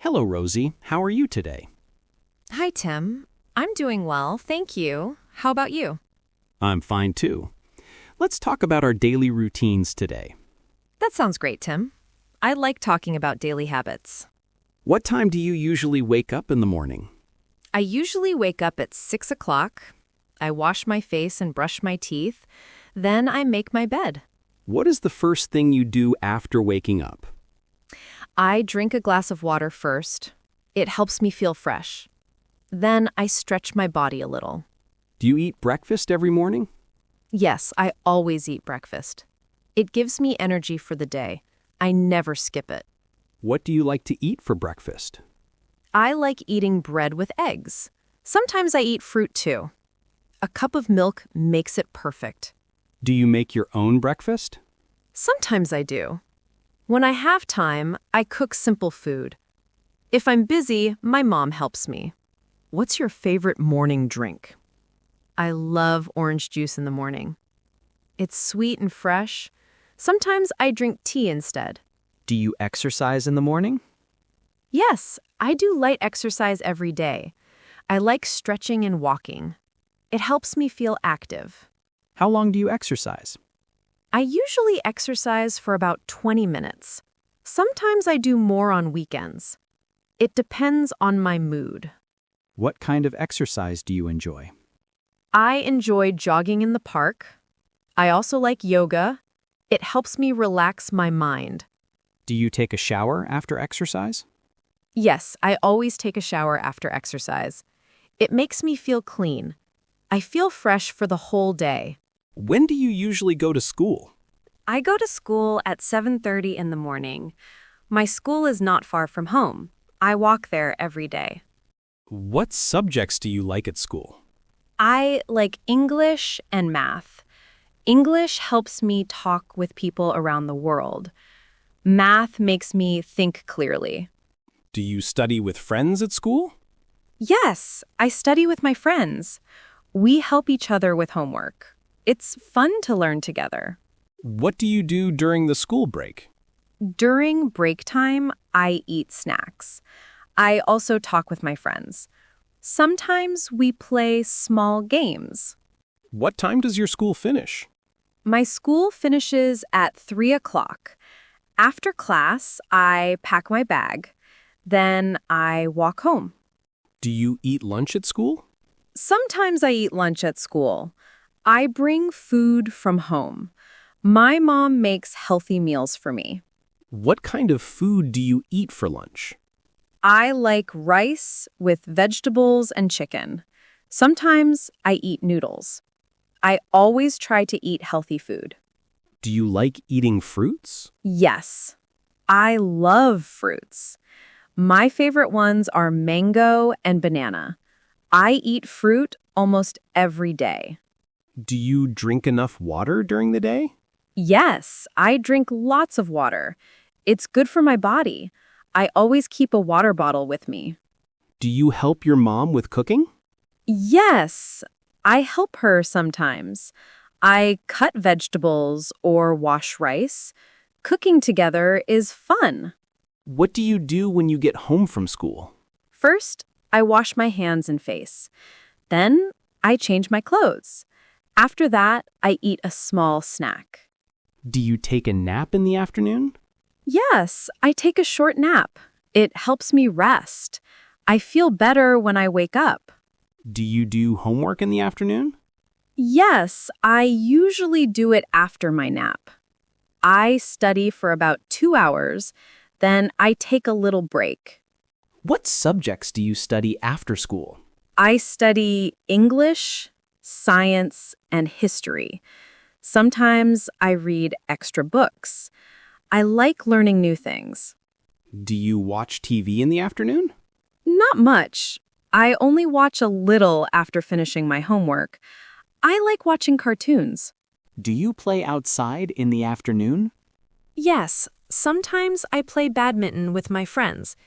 Hello, Rosie. How are you today? Hi, Tim. I'm doing well, thank you. How about you? I'm fine too. Let's talk about our daily routines today. That sounds great, Tim. I like talking about daily habits. What time do you usually wake up in the morning? I usually wake up at 6 o'clock. I wash my face and brush my teeth. Then I make my bed. What is the first thing you do after waking up? I drink a glass of water first. It helps me feel fresh. Then I stretch my body a little. Do you eat breakfast every morning? Yes, I always eat breakfast. It gives me energy for the day. I never skip it. What do you like to eat for breakfast? I like eating bread with eggs. Sometimes I eat fruit too. A cup of milk makes it perfect. Do you make your own breakfast? Sometimes I do. When I have time, I cook simple food. If I'm busy, my mom helps me. What's your favorite morning drink? I love orange juice in the morning. It's sweet and fresh. Sometimes I drink tea instead. Do you exercise in the morning? Yes, I do light exercise every day. I like stretching and walking. It helps me feel active. How long do you exercise? I usually exercise for about 20 minutes. Sometimes I do more on weekends. It depends on my mood. What kind of exercise do you enjoy? I enjoy jogging in the park. I also like yoga. It helps me relax my mind. Do you take a shower after exercise? Yes, I always take a shower after exercise. It makes me feel clean. I feel fresh for the whole day. When do you usually go to school? I go to school at 7:30 in the morning. My school is not far from home. I walk there every day. What subjects do you like at school? I like English and math. English helps me talk with people around the world. Math makes me think clearly. Do you study with friends at school? Yes, I study with my friends. We help each other with homework. It's fun to learn together. What do you do during the school break? During break time, I eat snacks. I also talk with my friends. Sometimes we play small games. What time does your school finish? My school finishes at 3 o'clock. After class, I pack my bag. Then I walk home. Do you eat lunch at school? Sometimes I eat lunch at school. I bring food from home. My mom makes healthy meals for me. What kind of food do you eat for lunch? I like rice with vegetables and chicken. Sometimes I eat noodles. I always try to eat healthy food. Do you like eating fruits? Yes, I love fruits. My favorite ones are mango and banana. I eat fruit almost every day. Do you drink enough water during the day? Yes, I drink lots of water. It's good for my body. I always keep a water bottle with me. Do you help your mom with cooking? Yes, I help her sometimes. I cut vegetables or wash rice. Cooking together is fun. What do you do when you get home from school? First, I wash my hands and face. Then, I change my clothes. After that, I eat a small snack. Do you take a nap in the afternoon? Yes, I take a short nap. It helps me rest. I feel better when I wake up. Do you do homework in the afternoon? Yes, I usually do it after my nap. I study for about 2 hours, then I take a little break. What subjects do you study after school? I study English, science, and history. Sometimes I read extra books. I like learning new things. Do you watch TV in the afternoon? Not much. I only watch a little after finishing my homework. I like watching cartoons. Do you play outside in the afternoon? Yes, sometimes I play badminton with my friends.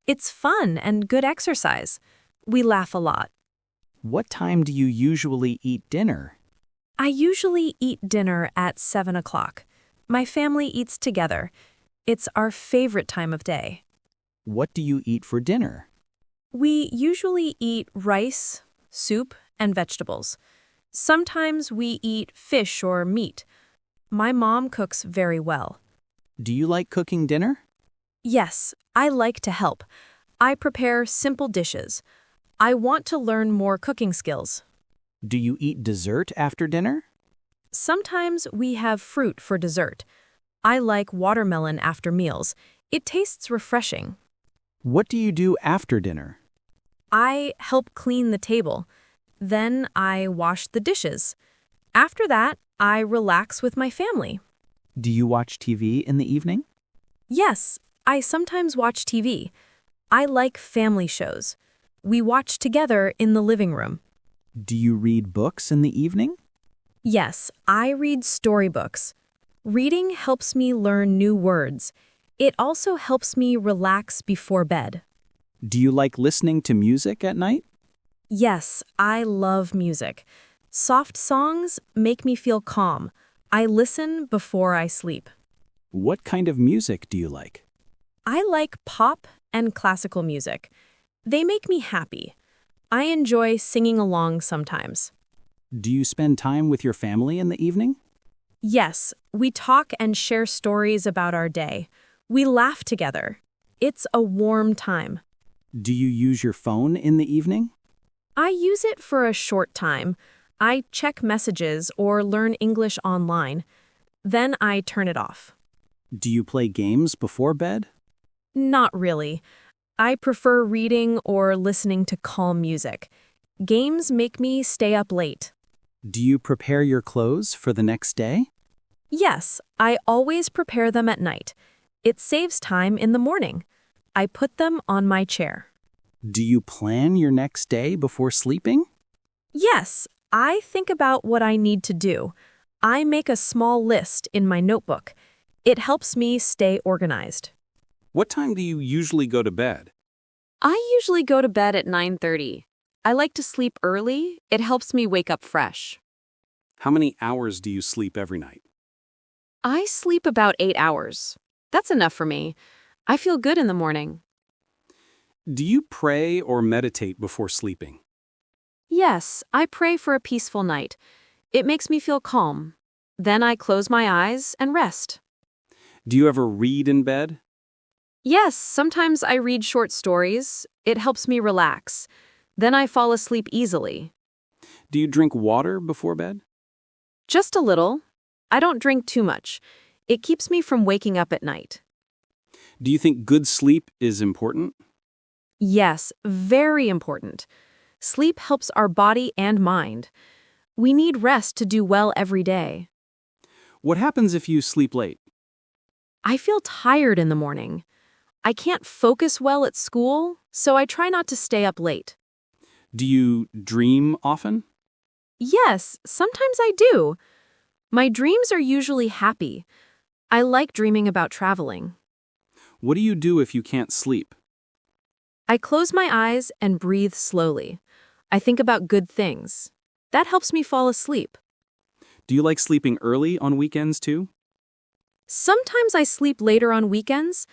It's fun and good exercise. We laugh a lot. What time do you usually eat dinner? I usually eat dinner at 7 o'clock. My family eats together. It's our favorite time of day. What do you eat for dinner? We usually eat rice, soup, and vegetables. Sometimes we eat fish or meat. My mom cooks very well. Do you like cooking dinner? Yes, I like to help. I prepare simple dishes. I want to learn more cooking skills. Do you eat dessert after dinner? Sometimes we have fruit for dessert. I like watermelon after meals. It tastes refreshing. What do you do after dinner? I help clean the table. Then I wash the dishes. After that, I relax with my family. Do you watch TV in the evening? Yes, I sometimes watch TV. I like family shows. We watch together in the living room. Do you read books in the evening? Yes, I read storybooks. Reading helps me learn new words. It also helps me relax before bed. Do you like listening to music at night? Yes, I love music. Soft songs make me feel calm. I listen before I sleep. What kind of music do you like? I like pop and classical music. They make me happy. I enjoy singing along sometimes. Do you spend time with your family in the evening? Yes, we talk and share stories about our day. We laugh together. It's a warm time. Do you use your phone in the evening? I use it for a short time. I check messages or learn English online. Then I turn it off. Do you play games before bed? Not really. I prefer reading or listening to calm music. Games make me stay up late. Do you prepare your clothes for the next day? Yes, I always prepare them at night. It saves time in the morning. I put them on my chair. Do you plan your next day before sleeping? Yes, I think about what I need to do. I make a small list in my notebook. It helps me stay organized. What time do you usually go to bed? I usually go to bed at 9:30. I like to sleep early. It helps me wake up fresh. How many hours do you sleep every night? I sleep about 8 hours. That's enough for me. I feel good in the morning. Do you pray or meditate before sleeping? Yes, I pray for a peaceful night. It makes me feel calm. Then I close my eyes and rest. Do you ever read in bed? Yes, sometimes I read short stories. It helps me relax. Then I fall asleep easily. Do you drink water before bed? Just a little. I don't drink too much. It keeps me from waking up at night. Do you think good sleep is important? Yes, very important. Sleep helps our body and mind. We need rest to do well every day. What happens if you sleep late? I feel tired in the morning. I can't focus well at school, so I try not to stay up late. Do you dream often? Yes, sometimes I do. My dreams are usually happy. I like dreaming about traveling. What do you do if you can't sleep? I close my eyes and breathe slowly. I think about good things. That helps me fall asleep. Do you like sleeping early on weekends too? Sometimes I sleep later on weekends,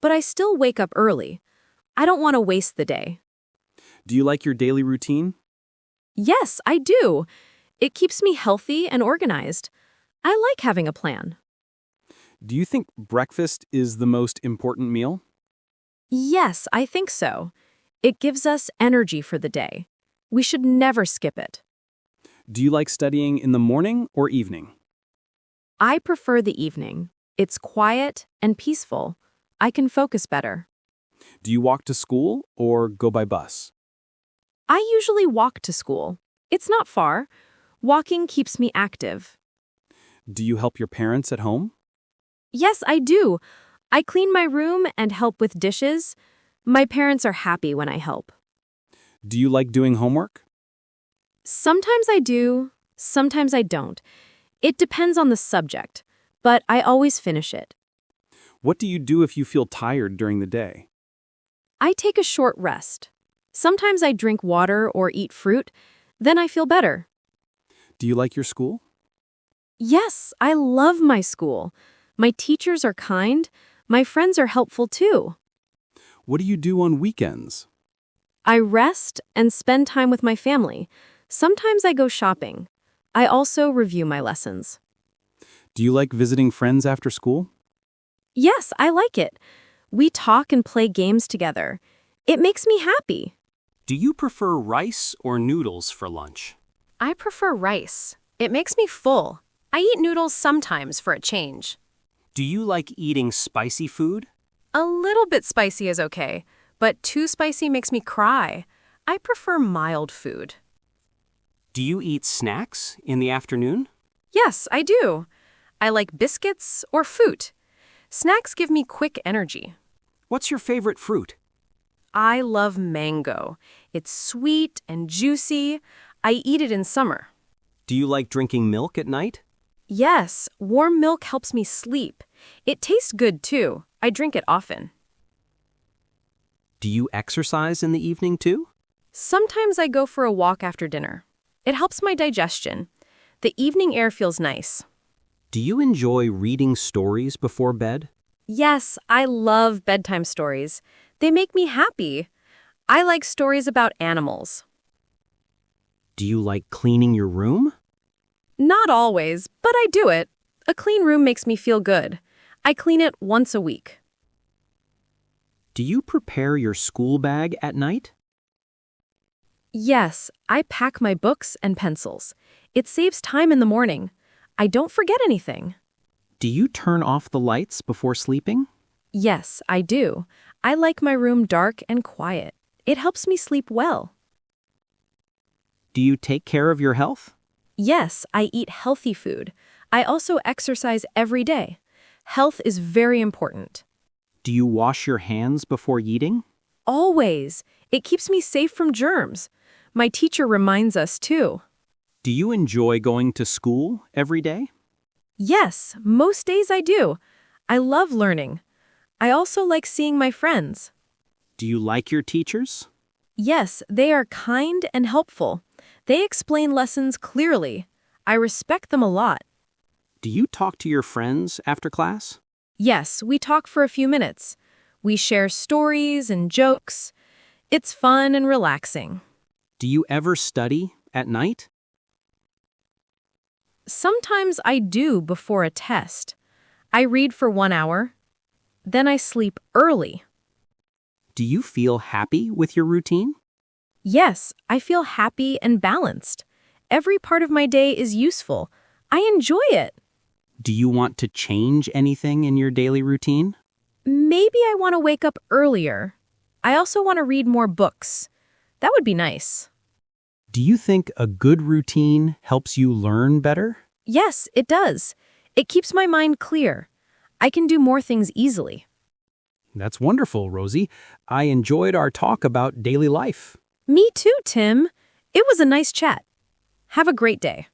but I still wake up early. I don't want to waste the day. Do you like your daily routine? Yes, I do. It keeps me healthy and organized. I like having a plan. Do you think breakfast is the most important meal? Yes, I think so. It gives us energy for the day. We should never skip it. Do you like studying in the morning or evening? I prefer the evening. It's quiet and peaceful. I can focus better. Do you walk to school or go by bus? I usually walk to school. It's not far. Walking keeps me active. Do you help your parents at home? Yes, I do. I clean my room and help with dishes. My parents are happy when I help. Do you like doing homework? Sometimes I do, sometimes I don't. It depends on the subject, but I always finish it. What do you do if you feel tired during the day? I take a short rest. Sometimes I drink water or eat fruit. Then I feel better. Do you like your school? Yes, I love my school. My teachers are kind. My friends are helpful too. What do you do on weekends? I rest and spend time with my family. Sometimes I go shopping. I also review my lessons. Do you like visiting friends after school? Yes, I like it. We talk and play games together. It makes me happy. Do you prefer rice or noodles for lunch? I prefer rice. It makes me full. I eat noodles sometimes for a change. Do you like eating spicy food? A little bit spicy is okay, but too spicy makes me cry. I prefer mild food. Do you eat snacks in the afternoon? Yes, I do. I like biscuits or fruit. Snacks give me quick energy. What's your favorite fruit? I love mango. It's sweet and juicy. I eat it in summer. Do you like drinking milk at night? Yes, warm milk helps me sleep. It tastes good too. I drink it often. Do you exercise in the evening too? Sometimes I go for a walk after dinner. It helps my digestion. The evening air feels nice. Do you enjoy reading stories before bed? Yes, I love bedtime stories. They make me happy. I like stories about animals. Do you like cleaning your room? Not always, but I do it. A clean room makes me feel good. I clean it once a week. Do you prepare your school bag at night? Yes, I pack my books and pencils. It saves time in the morning. I don't forget anything. Do you turn off the lights before sleeping? Yes, I do. I like my room dark and quiet. It helps me sleep well. Do you take care of your health? Yes, I eat healthy food. I also exercise every day. Health is very important. Do you wash your hands before eating? Always. It keeps me safe from germs. My teacher reminds us too. Do you enjoy going to school every day? Yes, most days I do. I love learning. I also like seeing my friends. Do you like your teachers? Yes, they are kind and helpful. They explain lessons clearly. I respect them a lot. Do you talk to your friends after class? Yes, we talk for a few minutes. We share stories and jokes. It's fun and relaxing. Do you ever study at night? Sometimes I do before a test. I read for 1 hour. Then I sleep early. Do you feel happy with your routine? Yes, I feel happy and balanced. Every part of my day is useful. I enjoy it. Do you want to change anything in your daily routine? Maybe I want to wake up earlier. I also want to read more books. That would be nice. Do you think a good routine helps you learn better? Yes, it does. It keeps my mind clear. I can do more things easily. That's wonderful, Rosie. I enjoyed our talk about daily life. Me too, Tim. It was a nice chat. Have a great day.